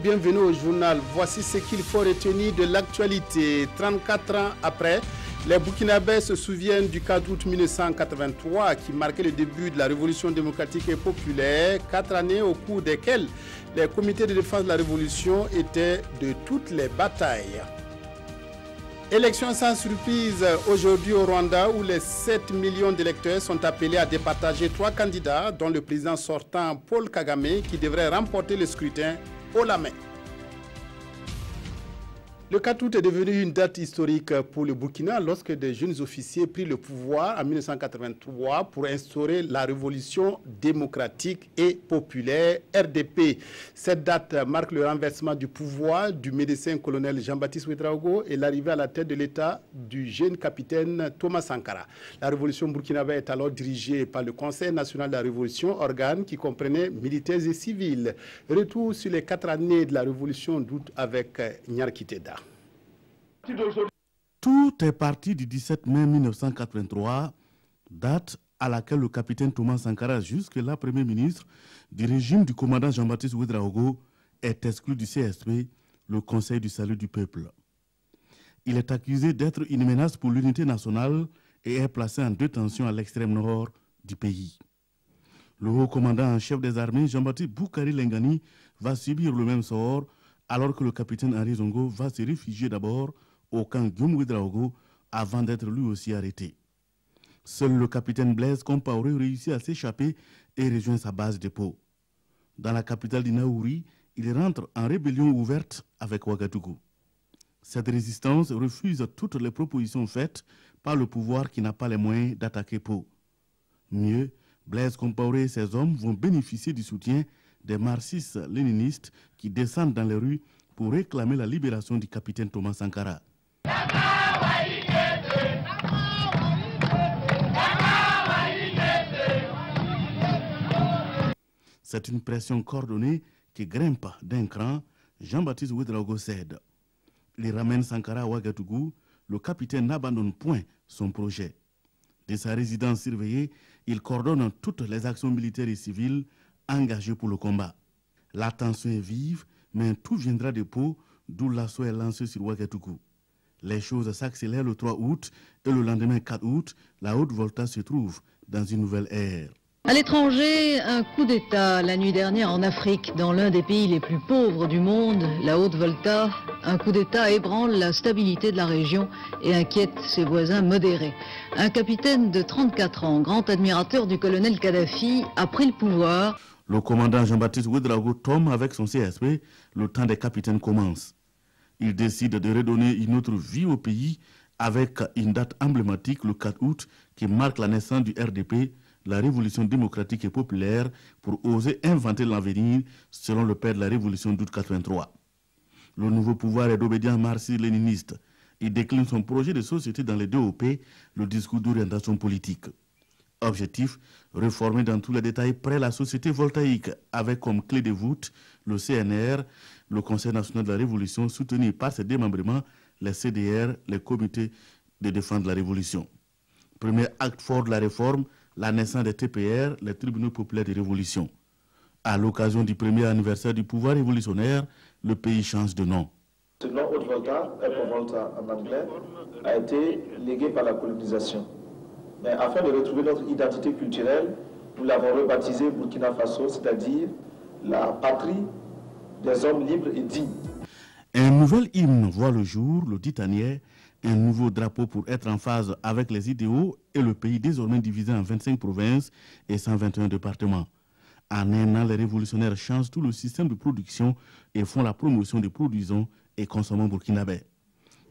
bienvenue au journal. Voici ce qu'il faut retenir de l'actualité. 34 ans après, les Burkinabés se souviennent du 4 août 1983 qui marquait le début de la révolution démocratique et populaire. 4 années au cours desquelles les comités de défense de la révolution étaient de toutes les batailles. Élection sans surprise aujourd'hui au Rwanda où les 7 millions d'électeurs sont appelés à départager 3 candidats dont le président sortant Paul Kagame qui devrait remporter le scrutin haut la main. Le 4 août est devenu une date historique pour le Burkina lorsque des jeunes officiers prirent le pouvoir en 1983 pour instaurer la révolution démocratique et populaire RDP. Cette date marque le renversement du pouvoir du médecin colonel Jean-Baptiste Ouédraogo et l'arrivée à la tête de l'État du jeune capitaine Thomas Sankara. La révolution burkinabé est alors dirigée par le Conseil national de la révolution, organe qui comprenait militaires et civils. Retour sur les 4 années de la révolution d'août avec Nyarki Teda. Tout est parti du 17 mai 1983, date à laquelle le capitaine Thomas Sankara, jusque-là Premier ministre du régime du commandant Jean-Baptiste Ouédraogo, est exclu du CSP, le Conseil du salut du peuple. Il est accusé d'être une menace pour l'unité nationale et est placé en détention à l'extrême nord du pays. Le haut commandant en chef des armées, Jean-Baptiste Boukari Lengani, va subir le même sort alors que le capitaine Henri Zongo va se réfugier d'abord au camp Guillaume Ouédraogo avant d'être lui aussi arrêté. Seul le capitaine Blaise Compaoré réussit à s'échapper et rejoint sa base dépôt. Dans la capitale du Naouri, il rentre en rébellion ouverte avec Ouagadougou. Cette résistance refuse toutes les propositions faites par le pouvoir qui n'a pas les moyens d'attaquer Pau. Mieux, Blaise Compaoré et ses hommes vont bénéficier du soutien des marxistes-léninistes qui descendent dans les rues pour réclamer la libération du capitaine Thomas Sankara. C'est une pression coordonnée qui grimpe d'un cran. Jean-Baptiste Ouédraogo cède. Il ramène Sankara à Ouagadougou. Le capitaine n'abandonne point son projet. De sa résidence surveillée, il coordonne toutes les actions militaires et civiles engagées pour le combat. La tension est vive, mais tout viendra de Pau, d'où l'assaut est lancé sur Ouagadougou. Les choses s'accélèrent le 3 août et le lendemain 4 août, la Haute-Volta se trouve dans une nouvelle ère. À l'étranger, un coup d'État la nuit dernière en Afrique, dans l'un des pays les plus pauvres du monde, la Haute-Volta. Un coup d'État ébranle la stabilité de la région et inquiète ses voisins modérés. Un capitaine de 34 ans, grand admirateur du colonel Kadhafi, a pris le pouvoir. Le commandant Jean-Baptiste Ouédraogo tombe avec son CSP, le temps des capitaines commence. Il décide de redonner une autre vie au pays avec une date emblématique, le 4 août, qui marque la naissance du RDP, la révolution démocratique et populaire, pour oser inventer l'avenir selon le père de la révolution d'août 83. Le nouveau pouvoir est d'obédience marxiste-léniniste. Il décline son projet de société dans les 2 OP, le discours d'orientation politique. Objectif, réformer dans tous les détails près la société voltaïque, avec comme clé de voûte le CNR, le Conseil national de la Révolution, soutenu par ses démembrements, les CDR, les comités de défense de la Révolution. Premier acte fort de la réforme, la naissance des TPR, les tribunaux populaires de révolution. À l'occasion du premier anniversaire du pouvoir révolutionnaire, le pays change de nom. Ce nom Haute-Volta, Volta en anglais, a été légué par la colonisation. Mais afin de retrouver notre identité culturelle, nous l'avons rebaptisé Burkina Faso, c'est-à-dire la patrie des hommes libres et dignes. Un nouvel hymne voit le jour, le Titanier, un nouveau drapeau pour être en phase avec les idéaux et le pays désormais divisé en 25 provinces et 121 départements. En un an, les révolutionnaires changent tout le système de production et font la promotion des produisons et consommants burkinabés.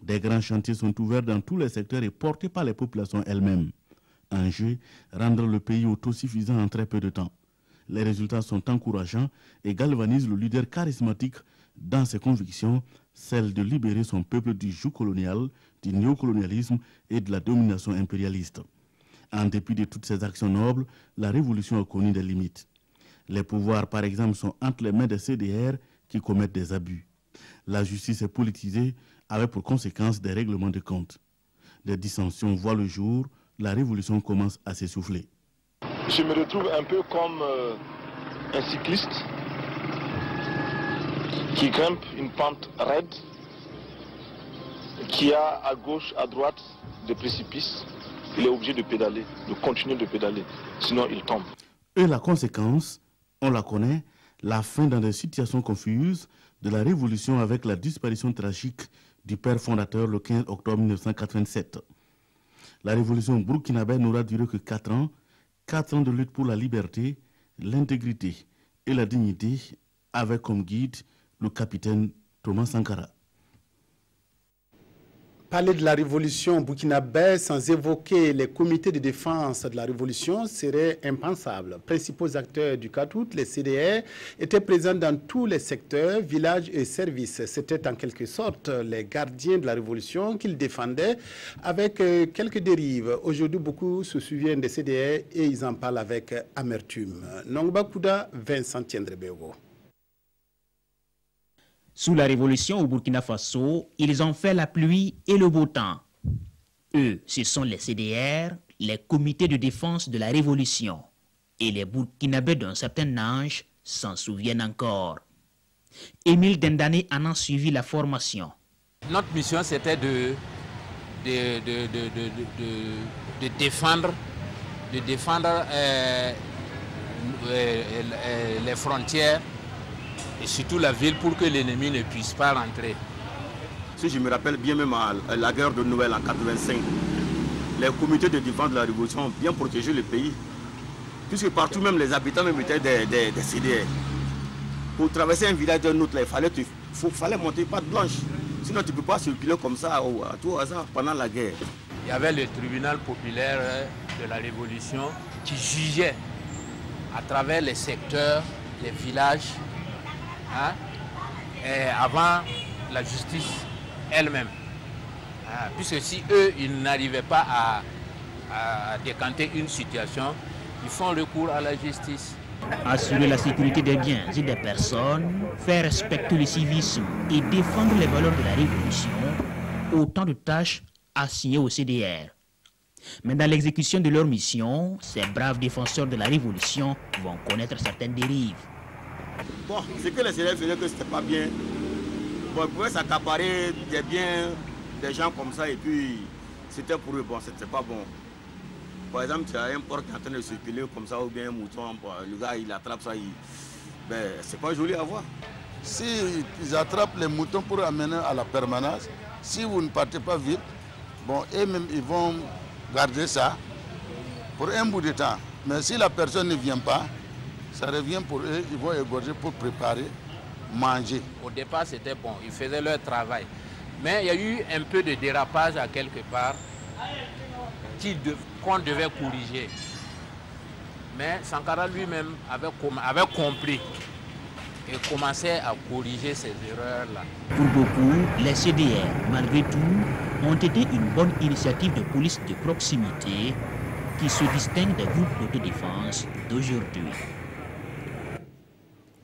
Des grands chantiers sont ouverts dans tous les secteurs et portés par les populations elles-mêmes. Enjeu, rendre le pays autosuffisant en très peu de temps. Les résultats sont encourageants et galvanisent le leader charismatique dans ses convictions, celle de libérer son peuple du joug colonial, du néocolonialisme et de la domination impérialiste. En dépit de toutes ces actions nobles, la révolution a connu des limites. Les pouvoirs, par exemple, sont entre les mains des CDR qui commettent des abus. La justice est politisée avec pour conséquence des règlements de compte. Des dissensions voient le jour, la révolution commence à s'essouffler. Je me retrouve un peu comme un cycliste qui grimpe une pente raide, qui a à gauche, à droite des précipices. Il est obligé de pédaler, de continuer de pédaler, sinon il tombe. Et la conséquence, on la connaît, la fin dans des situations confuses de la révolution avec la disparition tragique du père fondateur le 15 octobre 1987. La révolution burkinabé n'aura duré que 4 ans, 4 ans de lutte pour la liberté, l'intégrité et la dignité, avec comme guide le capitaine Thomas Sankara. Parler de la révolution burkinabé sans évoquer les comités de défense de la révolution serait impensable. Principaux acteurs du 4 août, les CDR, étaient présents dans tous les secteurs, villages et services. C'était en quelque sorte les gardiens de la révolution qu'ils défendaient avec quelques dérives. Aujourd'hui, beaucoup se souviennent des CDR et ils en parlent avec amertume. Nongba Kouda, Vincent Tiendrebego. Sous la révolution au Burkina Faso, ils ont fait la pluie et le beau temps. Eux, ce sont les CDR, les comités de défense de la révolution. Et les Burkinabés d'un certain âge s'en souviennent encore. Émile Dendane en a suivi la formation. Notre mission, c'était de défendre, les frontières et surtout la ville pour que l'ennemi ne puisse pas rentrer. Si je me rappelle bien, même à la guerre de Noël en 85, les comités de défense de la révolution ont bien protégé le pays. Puisque partout, même les habitants même étaient des CDR. Pour traverser un village d'un autre, il fallait monter patte blanche. Sinon, tu ne peux pas circuler comme ça à tout hasard pendant la guerre. Il y avait le tribunal populaire de la révolution qui jugeait à travers les secteurs, les villages, et avant la justice elle-même. Puisque si eux, ils n'arrivaient pas à décanter une situation, ils font recours à la justice. Assurer la sécurité des biens et des personnes, faire respecter le civisme et défendre les valeurs de la révolution, autant de tâches assignées au CDR. Mais dans l'exécution de leur mission, ces braves défenseurs de la révolution vont connaître certaines dérives. Bon, ce que les CDR faisaient, que c'était pas bien. Bon, ils pouvaient s'accaparer des biens des gens comme ça et puis c'était pour eux, bon, c'était pas bon. Par exemple, tu as un porc qui est en train de circuler comme ça ou bien un mouton, le gars il attrape ça, ben, c'est pas joli à voir. Si ils attrapent les moutons pour amener à la permanence, si vous ne partez pas vite, bon, eux-mêmes ils vont garder ça pour un bout de temps. Mais si la personne ne vient pas, ça revient pour eux, ils vont égorger pour préparer, manger. Au départ, c'était bon, ils faisaient leur travail. Mais il y a eu un peu de dérapage à quelque part qu'on devait corriger. Mais Sankara lui-même avait compris et commençait à corriger ces erreurs-là. Pour beaucoup, les CDR, malgré tout, ont été une bonne initiative de police de proximité qui se distingue des groupes d'autodéfense d'aujourd'hui.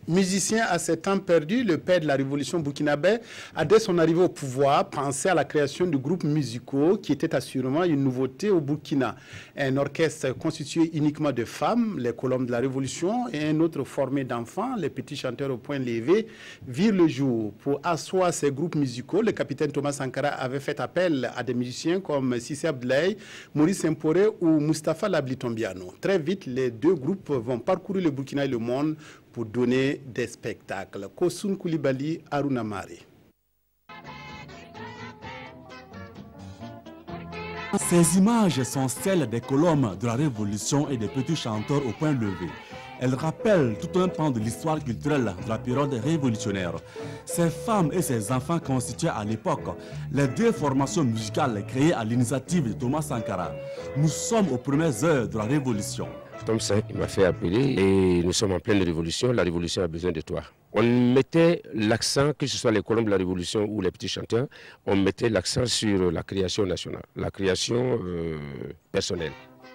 Musicien à ses temps perdus, le père de la révolution burkinabé a dès son arrivée au pouvoir pensé à la création de groupes musicaux qui était assurément une nouveauté au Burkina. Un orchestre constitué uniquement de femmes, les colombes de la révolution, et un autre formé d'enfants, les petits chanteurs au point levé, virent le jour. Pour asseoir ces groupes musicaux, le capitaine Thomas Sankara avait fait appel à des musiciens comme Sissé Abdoulaye, Maurice Simporé ou Mustapha Labli-Tombiano. Très vite, les deux groupes vont parcourir le Burkina et le monde pour donner des spectacles. Kosun Koulibaly, Aruna Mare. Ces images sont celles des colombes de la Révolution et des petits chanteurs au point levé. Elles rappellent tout un pan de l'histoire culturelle de la période révolutionnaire. Ces femmes et ces enfants constituaient à l'époque les deux formations musicales créées à l'initiative de Thomas Sankara. Nous sommes aux premières heures de la Révolution. Tom Saint, il m'a fait appeler et nous sommes en pleine révolution. La révolution a besoin de toi. On mettait l'accent, que ce soit les colombes de la révolution ou les petits chanteurs, on mettait l'accent sur la création nationale, la création personnelle.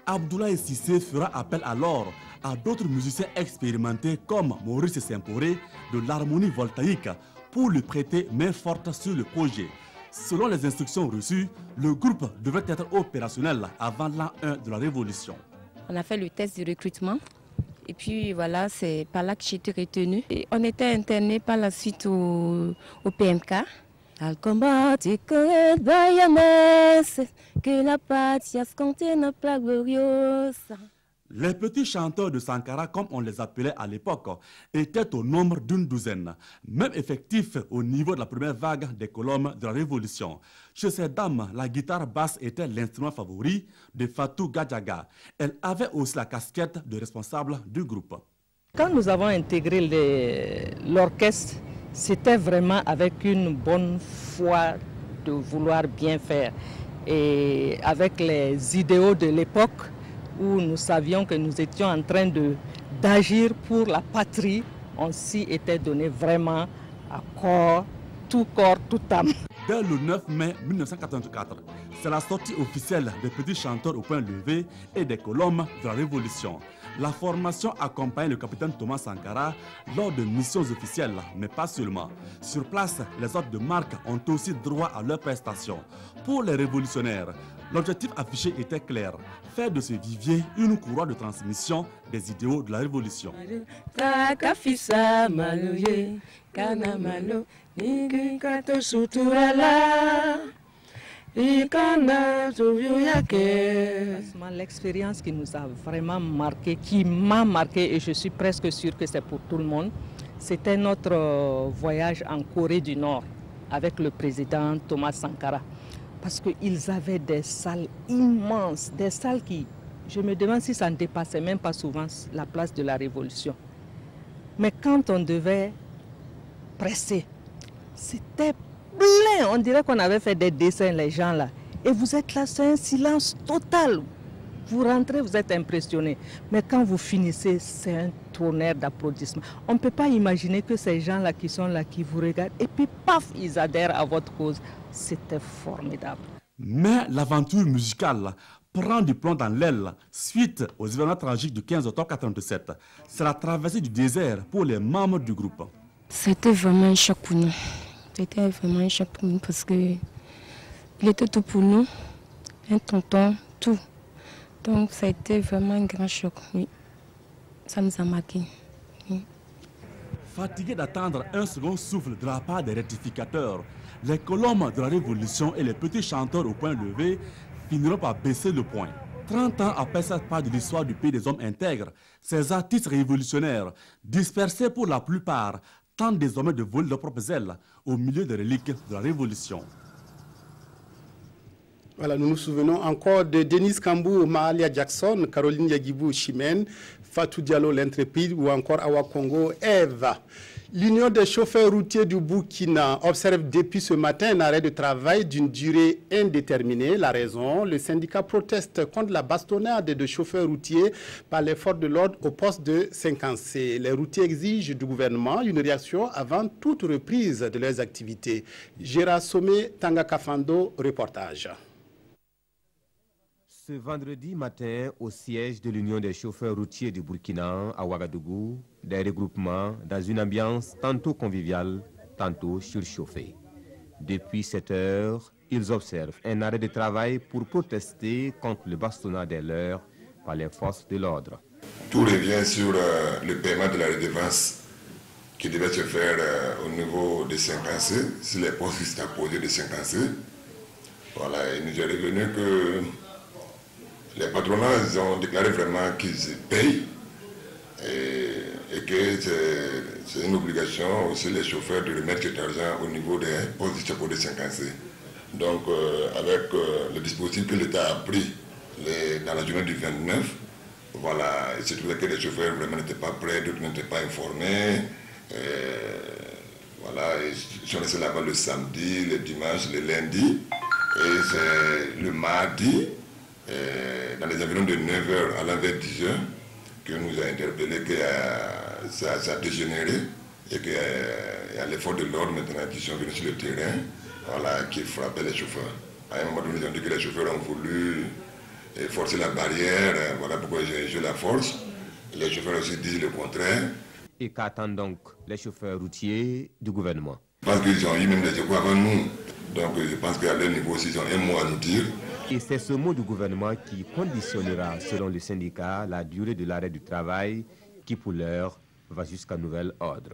Abdoulaye Sissé fera appel alors à d'autres musiciens expérimentés comme Maurice Simporé de l'harmonie voltaïque pour lui prêter main forte sur le projet. Selon les instructions reçues, le groupe devrait être opérationnel avant l'an 1 de la révolution. On a fait le test de recrutement Et puis voilà, c'est par là que j'ai été retenue. Et on était internés par la suite au PMK. Al combate que la patria contiene plaga gloriosa. Les petits chanteurs de Sankara, comme on les appelait à l'époque, étaient au nombre d'une douzaine, même effectifs au niveau de la première vague des colonnes de la Révolution. Chez ces dames, la guitare basse était l'instrument favori de Fatou Gadiaga. Elle avait aussi la casquette de responsable du groupe. Quand nous avons intégré l'orchestre, c'était vraiment avec une bonne foi de vouloir bien faire. Et avec les idéaux de l'époque, où nous savions que nous étions en train d'agir pour la patrie, on s'y était donné vraiment à corps, tout âme. Dès le 9 mai 1984, c'est la sortie officielle des petits chanteurs au point levé et des colonnes de la Révolution. La formation accompagne le capitaine Thomas Sankara lors de missions officielles, mais pas seulement. Sur place, les hôtes de marque ont aussi droit à leurs prestations. Pour les révolutionnaires, l'objectif affiché était clair, faire de ce vivier une courroie de transmission des idéaux de la Révolution. L'expérience qui nous a vraiment marqué, qui m'a marqué, et je suis presque sûre que c'est pour tout le monde, c'était notre voyage en Corée du Nord avec le président Thomas Sankara. Parce qu'ils avaient des salles immenses, des salles qui, je me demande si ça ne dépassait même pas souvent la place de la Révolution. Mais quand on devait presser, c'était plein. On dirait qu'on avait fait des dessins, les gens là. Et vous êtes là, c'est un silence total. Vous rentrez, vous êtes impressionné. Mais quand vous finissez, c'est un tonnerre d'applaudissements. On ne peut pas imaginer que ces gens-là qui sont là, qui vous regardent, et puis paf, ils adhèrent à votre cause. C'était formidable. Mais l'aventure musicale prend du plomb dans l'aile suite aux événements tragiques du 15 octobre 1987. C'est la traversée du désert pour les membres du groupe. C'était vraiment un choc pour nous. C'était vraiment un choc pour nous parce qu'il était tout pour nous, un tonton, tout. Donc ça a été vraiment un grand choc, oui. Ça nous a marqué. Oui. Fatigués d'attendre un second souffle de la part des rectificateurs, les colonnes de la Révolution et les petits chanteurs au point levé finiront par baisser le point. 30 ans après cette part de l'histoire du pays des hommes intègres, ces artistes révolutionnaires, dispersés pour la plupart, tentent désormais de voler leurs propres ailes au milieu des reliques de la Révolution. Voilà, nous nous souvenons encore de Denis Kambou, Mahalia Jackson, Caroline Yagibou, Chimène, Fatou Diallo, l'intrépide, ou encore Awa Congo, Eva. L'Union des chauffeurs routiers du Burkina observe depuis ce matin un arrêt de travail d'une durée indéterminée. La raison, le syndicat proteste contre la bastonnade de chauffeurs routiers par les forces de l'ordre au poste de 50C. Les routiers exigent du gouvernement une réaction avant toute reprise de leurs activités. Gérard Sommet, Tanga Kafando, reportage. Ce vendredi matin, au siège de l'Union des chauffeurs routiers du Burkina, à Ouagadougou, des regroupements dans une ambiance tantôt conviviale, tantôt surchauffée. Depuis 7 heures, ils observent un arrêt de travail pour protester contre le bastonnage des leurs par les forces de l'ordre. Tout revient sur le paiement de la redevance qui devait se faire au niveau des 50C, si les postes étaient posés de 50C. Voilà, il nous est revenu que les patronats ont déclaré vraiment qu'ils payent et que c'est une obligation aussi les chauffeurs de remettre cet argent au niveau des postes de 50C. Donc avec le dispositif que l'État a pris dans la journée du 29, voilà, il se trouvait que les chauffeurs vraiment n'étaient pas prêts, d'autres n'étaient pas informés. Voilà, ils sont restés là-bas le samedi, le dimanche, le lundi. Et c'est le mardi, dans les environs de 9h à l'envers 10h, que nous a interpellé que ça a dégénéré et qu'il y a l'effort de l'ordre maintenant qui sont venus sur le terrain, voilà, qui frappaient les chauffeurs. À un moment donné, ils ont dit que les chauffeurs ont voulu forcer la barrière, voilà pourquoi j'ai joué la force. Les chauffeurs aussi disent le contraire. Et qu'attendent donc les chauffeurs routiers du gouvernement? Parce qu'ils ont eu même des échos avant nous. Donc je pense qu'à leur niveau aussi, ils ont un mot à nous dire. Et c'est ce mot du gouvernement qui conditionnera, selon le syndicat, la durée de l'arrêt du travail qui pour l'heure va jusqu'à nouvel ordre.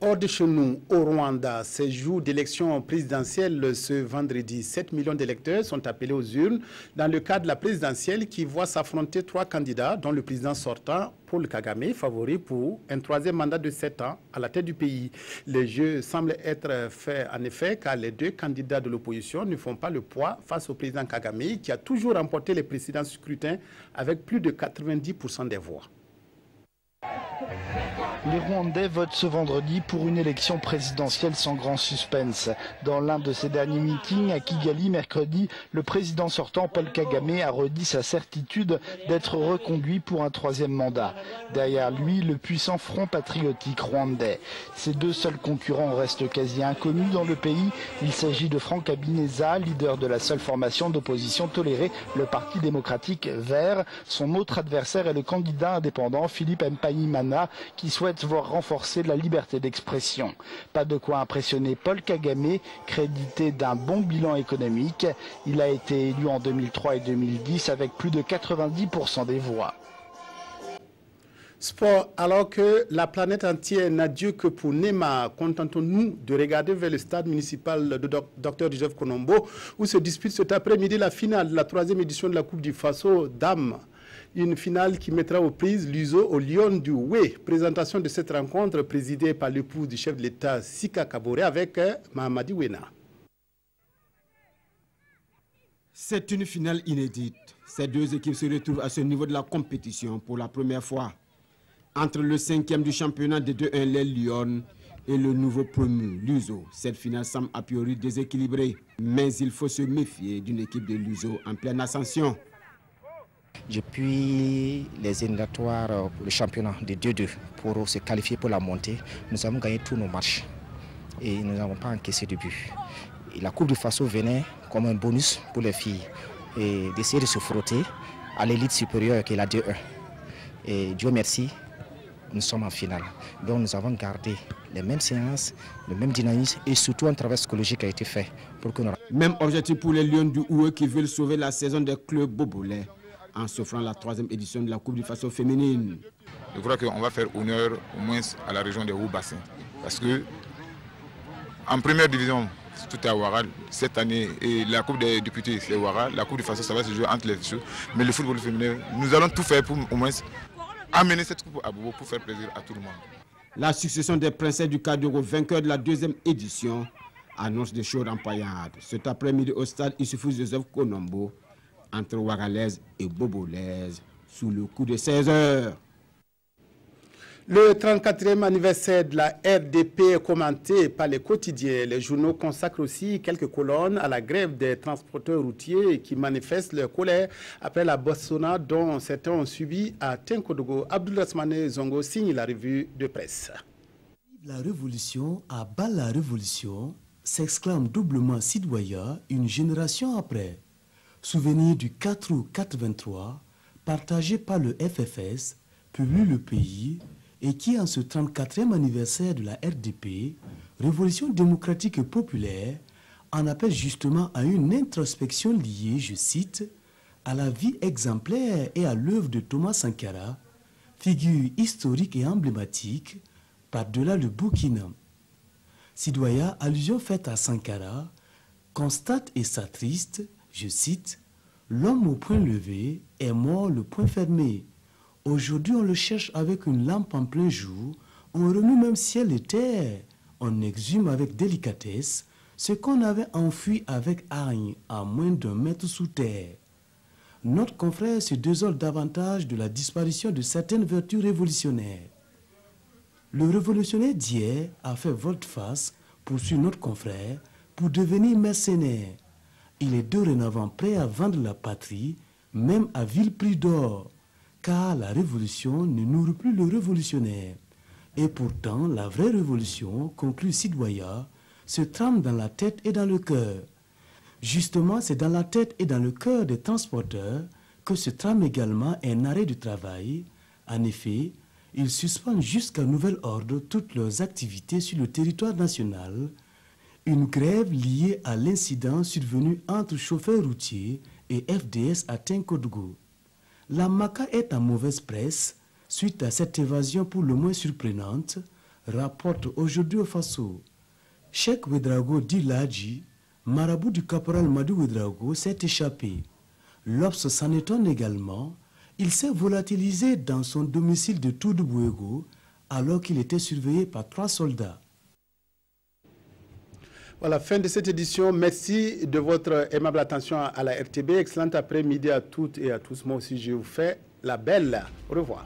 Hors de chez nous, au Rwanda, ces jours d'élection présidentielle ce vendredi, 7 millions d'électeurs sont appelés aux urnes dans le cadre de la présidentielle qui voit s'affronter 3 candidats, dont le président sortant, Paul Kagame, favori pour un 3e mandat de 7 ans à la tête du pays. Les jeux semblent être faits en effet car les 2 candidats de l'opposition ne font pas le poids face au président Kagame qui a toujours remporté les précédents scrutins avec plus de 90% des voix. Les Rwandais votent ce vendredi pour une élection présidentielle sans grand suspense. Dans l'un de ses derniers meetings à Kigali mercredi, le président sortant Paul Kagame a redit sa certitude d'être reconduit pour un 3e mandat. Derrière lui, le puissant Front patriotique rwandais. Ces 2 seuls concurrents restent quasi inconnus dans le pays. Il s'agit de Frank Habineza, leader de la seule formation d'opposition tolérée, le Parti démocratique vert. Son autre adversaire est le candidat indépendant Philippe Mpayimana, qui souhaite voir renforcer la liberté d'expression. Pas de quoi impressionner Paul Kagame, crédité d'un bon bilan économique. Il a été élu en 2003 et 2010 avec plus de 90% des voix. Sport, alors que la planète entière n'a Dieu que pour Neymar, contentons-nous de regarder vers le stade municipal de Dr Joseph Konombo où se dispute cet après-midi la finale de la 3e édition de la Coupe du Faso Dames. Une finale qui mettra aux prises l'USO au Lion du Wé. Présentation de cette rencontre présidée par l'épouse du chef de l'État Sika Kabore avec Mahamadi Wena. C'est une finale inédite. Ces 2 équipes se retrouvent à ce niveau de la compétition pour la première fois. Entre le 5e du championnat des 2-1 les Lions et le nouveau promu, l'USO. Cette finale semble a priori déséquilibrée. Mais il faut se méfier d'une équipe de l'USO en pleine ascension. Depuis les éliminatoires pour le championnat de 2-2 pour se qualifier pour la montée, nous avons gagné tous nos matchs et nous n'avons pas encaissé de but. Et la Coupe du Faso venait comme un bonus pour les filles et d'essayer de se frotter à l'élite supérieure qui est la 2-1. Et Dieu merci, nous sommes en finale. Donc nous avons gardé les mêmes séances, le même dynamisme et surtout un travail psychologique a été fait. Pour que nous... Même objectif pour les Lions du Oué qui veulent sauver la saison des clubs bobolais en s'offrant la 3e édition de la Coupe du Faso féminine. Je crois qu'on va faire honneur au moins à la région de Haut-Bassin. Parce que en première division, tout est à Ouara cette année, et la Coupe des députés c'est Ouara, la Coupe du Faso ça va se jouer entre les deux. Mais le football féminin, nous allons tout faire pour au moins amener cette coupe à Bobo pour faire plaisir à tout le monde. La succession des princesses du Kadiogo, vainqueurs de la 2e édition, annonce des chaudes empaillades. Cet après-midi au stade Issoufou Joseph Konombo, entre Ouaralaise et Bobolaise, sous le coup de 16 heures. Le 34e anniversaire de la RDP est commenté par les quotidiens. Les journaux consacrent aussi quelques colonnes à la grève des transporteurs routiers qui manifestent leur colère après la bossonnade dont certains ont subi à Tenkodogo. Abdoulaye Zongo signe la revue de presse. La révolution à bas la révolution, s'exclame doublement Sidouaya une génération après. Souvenir du 4 août 83, partagé par le FFS, publie Le Pays, et qui, en ce 34e anniversaire de la RDP, Révolution démocratique et populaire, en appelle justement à une introspection liée, je cite, à la vie exemplaire et à l'œuvre de Thomas Sankara, figure historique et emblématique, par-delà le Burkina. Sidouaya, allusion faite à Sankara, constate et s'attriste, je cite, « L'homme au point levé est mort le point fermé. Aujourd'hui, on le cherche avec une lampe en plein jour, on renoue même ciel et terre, on exhume avec délicatesse ce qu'on avait enfoui avec hargne à moins d'1 mètre sous terre. » Notre confrère se désole davantage de la disparition de certaines vertus révolutionnaires. Le révolutionnaire d'hier a fait volte-face, poursuit notre confrère, pour devenir mercenaire. Il est dorénavant prêt à vendre la patrie, même à vil prix d'or, car la révolution ne nourrit plus le révolutionnaire. Et pourtant, la vraie révolution, conclut Sidouaya, se trame dans la tête et dans le cœur. Justement, c'est dans la tête et dans le cœur des transporteurs que se trame également un arrêt du travail. En effet, ils suspendent jusqu'à nouvel ordre toutes leurs activités sur le territoire national. Une grève liée à l'incident survenu entre chauffeurs routiers et FDS à Tenkodogo. La MACA est en mauvaise presse suite à cette évasion pour le moins surprenante, rapporte aujourd'hui au Faso. Cheikh Ouedraogo Diladji, marabout du caporal Madou Ouedraogo, s'est échappé. L'Obs s'en étonne également. Il s'est volatilisé dans son domicile de Toudou-Bouego alors qu'il était surveillé par 3 soldats. Voilà, fin de cette édition. Merci de votre aimable attention à la RTB. Excellent après-midi à toutes et à tous. Moi aussi, je vous fais la belle. Au revoir.